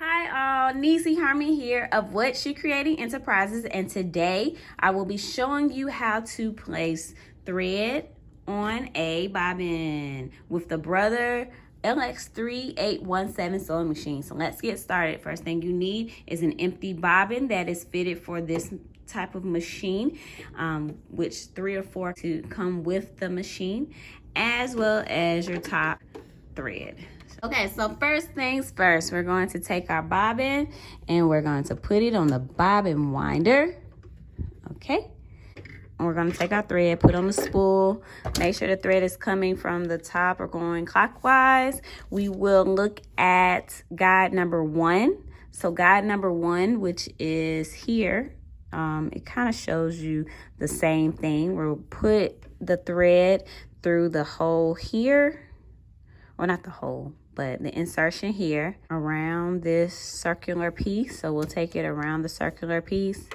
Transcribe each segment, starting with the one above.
Hi all, Niecy Harmon here of Whatsshecreating Enterprises, and today I will be showing you how to place thread on a bobbin with the Brother LX3817 sewing machine. So let's get started. First thing you need is an empty bobbin that is fitted for this type of machine, which 3 or 4 to come with the machine, as well as your top thread. Okay, so first things first, we're going to take our bobbin and we're going to put it on the bobbin winder. Okay, and we're going to take our thread, put on the spool, make sure the thread is coming from the top or going clockwise. We will look at guide number 1. So guide number 1, which is here, it kind of shows you the same thing. We'll put the thread through the hole here, well, not the hole, but the insertion here around this circular piece. So we'll take it around the circular piece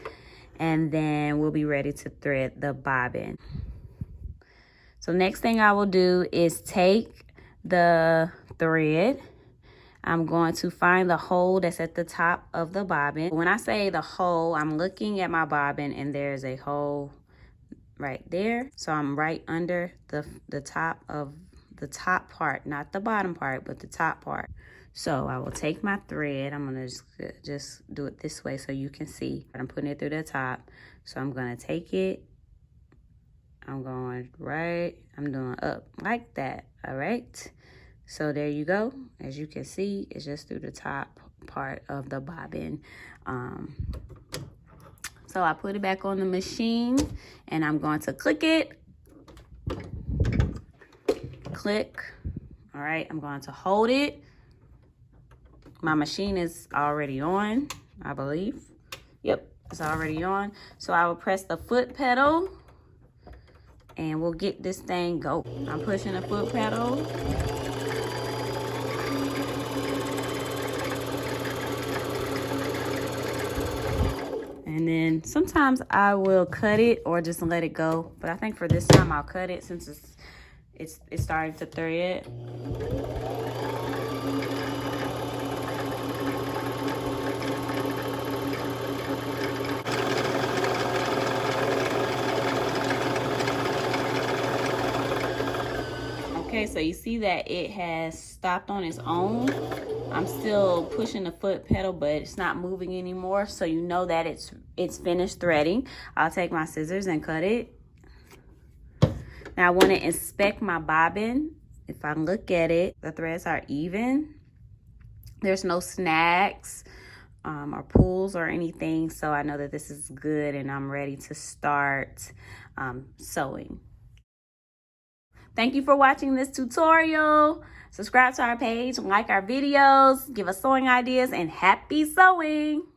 and then we'll be ready to thread the bobbin. So next thing I will do is take the thread. I'm going to find the hole that's at the top of the bobbin. When I say the hole, I'm looking at my bobbin and there's a hole right there. So I'm right under the top of the top part, not the bottom part, but the top part. So I will take my thread. I'm gonna just do it this way so you can see. I'm putting it through the top. So I'm gonna take it. I'm going right. I'm doing up like that. All right. So there you go. As you can see, it's just through the top part of the bobbin. So I put it back on the machine and I'm going to click it. Click. All right, I'm going to hold it. My machine is already on, I believe. Yep, it's already on. So I will press the foot pedal and we'll get this thing go. I'm pushing the foot pedal. And then sometimes I will cut it or just let it go. But I think for this time I'll cut it since it's starting to thread. Okay, so you see that it has stopped on its own. I'm still pushing the foot pedal, but it's not moving anymore. So you know that it's finished threading. I'll take my scissors and cut it. Now I want to inspect my bobbin. If I look at it, the threads are even. There's no snags or pulls or anything. So I know that this is good and I'm ready to start sewing. Thank you for watching this tutorial. Subscribe to our page, like our videos, give us sewing ideas, and happy sewing.